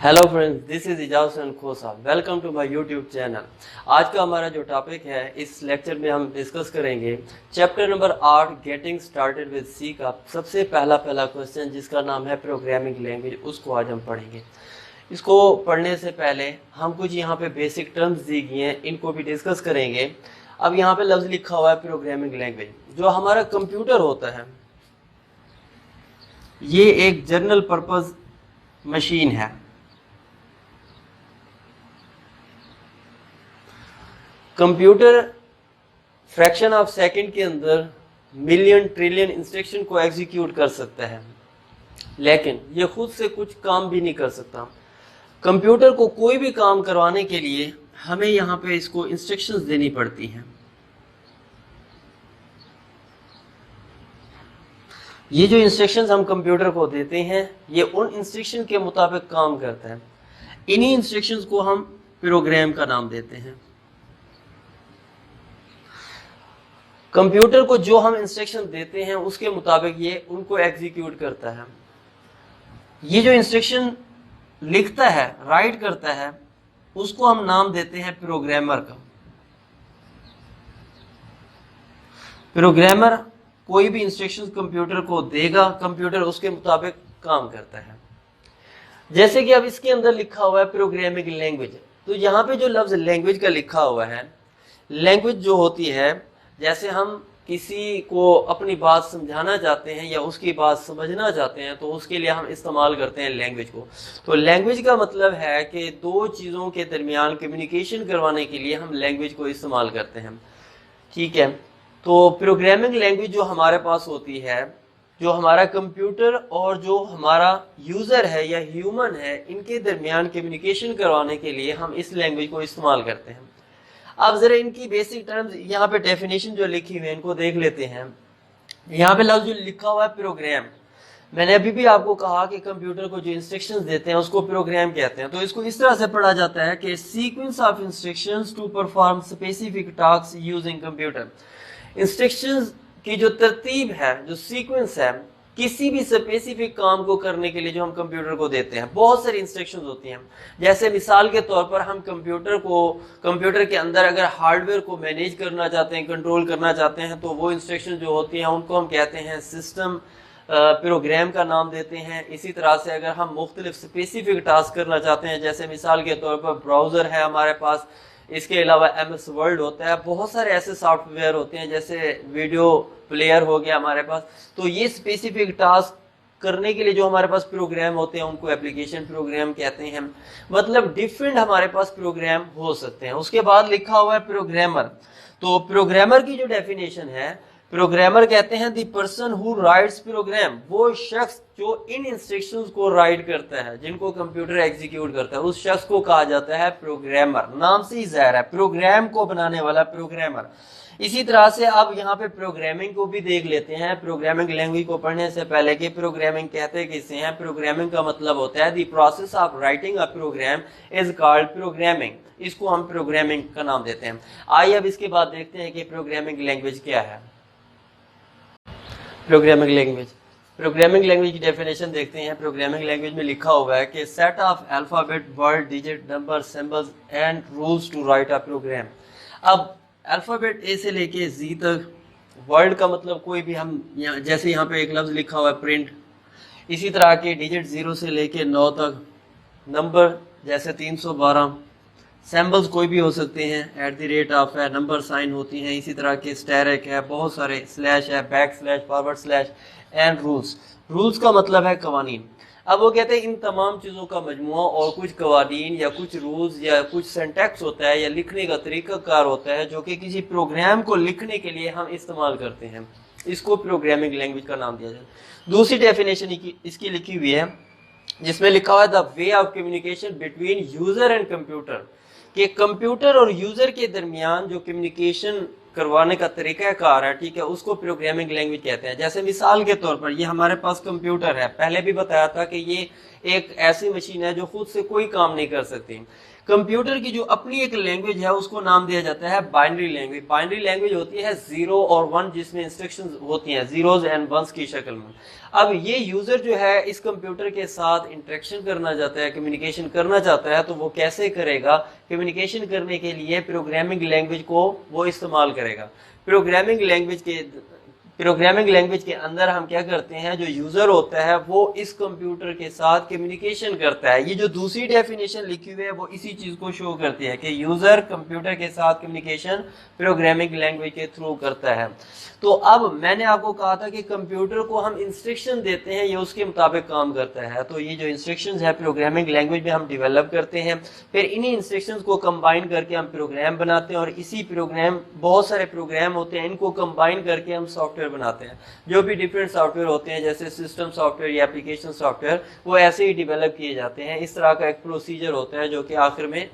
Hello friends, this is Ijaz Hussain Khosa. Welcome to my YouTube channel. आज का हमारा जो टॉपिक है, इस लेक्चर में हम डिस्कस करेंगे chapter number 8 getting started with C का सबसे पहला क्वेश्चन, जिसका नाम है प्रोग्रामिंग लैंग्वेज। उसको आज हम पढ़ेंगे। इसको पढ़ने से पहले हम कुछ यहाँ पे बेसिक टर्म्स दी गई हैं, इनको भी डिस्कस करेंगे। अब यहाँ पे लफ्ज लिखा हुआ है प्रोग्रामिंग लैंग्वेज। जो हमारा कंप्यूटर होता है, ये एक जनरल पर्पज मशीन है। कंप्यूटर फ्रैक्शन ऑफ सेकंड के अंदर मिलियन ट्रिलियन इंस्ट्रक्शन को एग्जीक्यूट कर सकता है, लेकिन ये खुद से कुछ काम भी नहीं कर सकता। कंप्यूटर को कोई भी काम करवाने के लिए हमें यहाँ पे इसको इंस्ट्रक्शंस देनी पड़ती हैं। ये जो इंस्ट्रक्शंस हम कंप्यूटर को देते हैं, ये उन इंस्ट्रक्शन के मुताबिक काम करता है। इन्हीं इंस्ट्रक्शंस को हम प्रोग्राम का नाम देते हैं। कंप्यूटर को जो हम इंस्ट्रक्शन देते हैं उसके मुताबिक ये उनको एग्जीक्यूट करता है। ये जो इंस्ट्रक्शन लिखता है, राइट करता है, उसको हम नाम देते हैं प्रोग्रामर का। प्रोग्रामर कोई भी इंस्ट्रक्शन कंप्यूटर को देगा, कंप्यूटर उसके मुताबिक काम करता है। जैसे कि अब इसके अंदर लिखा हुआ है प्रोग्रामिंग लैंग्वेज। तो यहाँ पे जो लफ्ज लैंग्वेज का लिखा हुआ है, लैंग्वेज जो होती है, जैसे हम किसी को अपनी बात समझाना चाहते हैं या उसकी बात समझना चाहते हैं, तो उसके लिए हम इस्तेमाल करते हैं लैंग्वेज को। तो लैंग्वेज का मतलब है कि दो चीज़ों के दरमियान कम्युनिकेशन करवाने के लिए हम लैंग्वेज को इस्तेमाल करते हैं। ठीक है। तो प्रोग्रामिंग लैंग्वेज जो हमारे पास होती है, जो हमारा कंप्यूटर और जो हमारा यूज़र है या ह्यूमन है, इनके दरमियान कम्युनिकेशन करवाने के लिए हम इस लैंग्वेज को इस्तेमाल करते हैं। अब जरा इनकी बेसिक टर्म्स, यहाँ पे डेफिनेशन जो लिखी हुई है, इनको देख लेते हैं। यहाँ पे लफ्ज जो लिखा हुआ है प्रोग्राम, मैंने अभी भी आपको कहा कि कंप्यूटर को जो इंस्ट्रक्शंस देते हैं उसको प्रोग्राम कहते हैं। तो इसको इस तरह से पढ़ा जाता है कि sequence of instructions to perform specific task using computer. Instructions की जो तरतीब है, जो सीक्वेंस है, किसी भी स्पेसिफिक काम को करने के लिए जो हम कंप्यूटर को देते हैं, बहुत सारी इंस्ट्रक्शंस होती हैं। जैसे मिसाल के तौर पर हम कंप्यूटर के अंदर अगर हार्डवेयर को मैनेज करना चाहते हैं, कंट्रोल करना चाहते हैं, तो वो इंस्ट्रक्शन जो होती हैं उनको हम कहते हैं सिस्टम प्रोग्राम का नाम देते हैं। इसी तरह से अगर हम मुख्तलिफ स्पेसिफिक टास्क करना चाहते हैं, जैसे मिसाल के तौर पर ब्राउज़र है हमारे पास, इसके अलावा MS वर्ड होता है, बहुत सारे ऐसे सॉफ्टवेयर होते हैं, जैसे वीडियो प्लेयर हो गया हमारे पास। तो ये स्पेसिफिक टास्क करने के लिए जो हमारे पास प्रोग्राम होते हैं उनको एप्लीकेशन प्रोग्राम कहते हैं। मतलब डिफरेंट हमारे पास प्रोग्राम हो सकते हैं। उसके बाद लिखा हुआ है प्रोग्रामर। तो प्रोग्रामर की जो डेफिनेशन है, प्रोग्रामर कहते हैं the person who writes program. वो शख्स जो इन इंस्ट्रक्शंस को राइट करता है, जिनको कंप्यूटर एग्जीक्यूट करता है, उस शख्स को कहा जाता है प्रोग्रामर। नाम से ही ज़ाहिर है, प्रोग्राम को बनाने वाला प्रोग्रामर। इसी तरह से अब यहाँ पे प्रोग्रामिंग को भी देख लेते हैं, प्रोग्रामिंग लैंग्वेज को पढ़ने से पहले कि प्रोग्रामिंग कहते किसे हैं। प्रोग्रामिंग का मतलब होता है the process of writing a program is called programming. इसको हम प्रोग्रामिंग का नाम देते हैं। आइए अब इसके बाद देखते हैं कि प्रोग्रामिंग लैंग्वेज क्या है। प्रोग्रामिंग लैंग्वेज की डेफिनेशन देखते हैं। प्रोग्रामिंग लैंग्वेज में लिखा हुआ है कि set of alphabet, word, digit, number, symbols and rules to write a program. अब अल्फाबेट ए से लेके जी तक, वर्ड का मतलब कोई भी, हम जैसे यहाँ पे एक लफ्ज लिखा हुआ है प्रिंट, इसी तरह के डिजिट 0 से लेके 9 तक, नंबर जैसे 312, सिंबल्स कोई भी हो सकते हैं, @ है, नंबर साइन होती हैं, इसी तरह के स्टैरिक है, बहुत सारे, स्लैश है, back slash, forward slash, and rules का मतलब है कवानीन। अब वो कहते हैं इन तमाम चीज़ों का मजमुआ और कुछ कवानीन या कुछ रूल्स या कुछ सिंटैक्स होता है या लिखने का तरीक़ाकार होता है, जो कि किसी प्रोग्राम को लिखने के लिए हम इस्तेमाल करते हैं। इसको प्रोग्रामिंग लैंग्वेज का नाम दिया जाए। दूसरी डेफिनेशन इसकी लिखी हुई है, जिसमें लिखा हुआ है the way of communication between user and computer. कि कंप्यूटर और यूज़र के दरमियान जो कम्युनिकेशन करवाने का तरीक़ाकार है, ठीक है, उसको प्रोग्रामिंग लैंग्वेज कहते हैं। जैसे मिसाल के तौर पर ये हमारे पास कंप्यूटर है, पहले भी बताया था कि ये एक ऐसी मशीन है जो खुद से कोई काम नहीं कर सकती। कंप्यूटर की जो अपनी एक लैंग्वेज है उसको नाम दिया जाता है बाइनरी लैंग्वेज। बाइनरी लैंग्वेज होती है 0 और 1 जिसमें इंस्ट्रक्शंस होती हैं जीरोज एंड वंस की शक्ल में। अब ये यूजर जो है इस कंप्यूटर के साथ इंटरेक्शन करना चाहता है, कम्युनिकेशन करना चाहता है, तो वो कैसे करेगा? कम्युनिकेशन करने के लिए प्रोग्रामिंग लैंग्वेज को वो इस्तेमाल करेगा। प्रोग्रामिंग लैंग्वेज के अंदर हम क्या करते हैं, जो यूजर होता है वो इस कंप्यूटर के साथ कम्युनिकेशन करता है। ये जो दूसरी डेफिनेशन लिखी हुई है वो इसी चीज को शो करती है कि यूजर कंप्यूटर के साथ कम्युनिकेशन प्रोग्रामिंग लैंग्वेज के थ्रू करता है। तो अब मैंने आपको कहा था कि कंप्यूटर को हम इंस्ट्रक्शन देते हैं, ये उसके मुताबिक काम करता है। तो ये जो इंस्ट्रक्शंस है प्रोग्रामिंग लैंग्वेज में हम डेवलप करते हैं, फिर इन्हीं इंस्ट्रक्शंस को कंबाइन करके हम प्रोग्राम बनाते हैं, और इसी प्रोग्राम, बहुत सारे प्रोग्राम होते हैं, इनको कंबाइन करके हम सॉफ्टवेयर बनाते हैं। जो भी डिफरेंट सॉफ्टवेयर होते हैं जैसे सिस्टम सॉफ्टवेयर या एप्लीकेशन सॉफ्टवेयर, वो ऐसे ही डेवलप किए जाते हैं। इस तरह का एक प्रोसीजर होता है जो कि आखिर में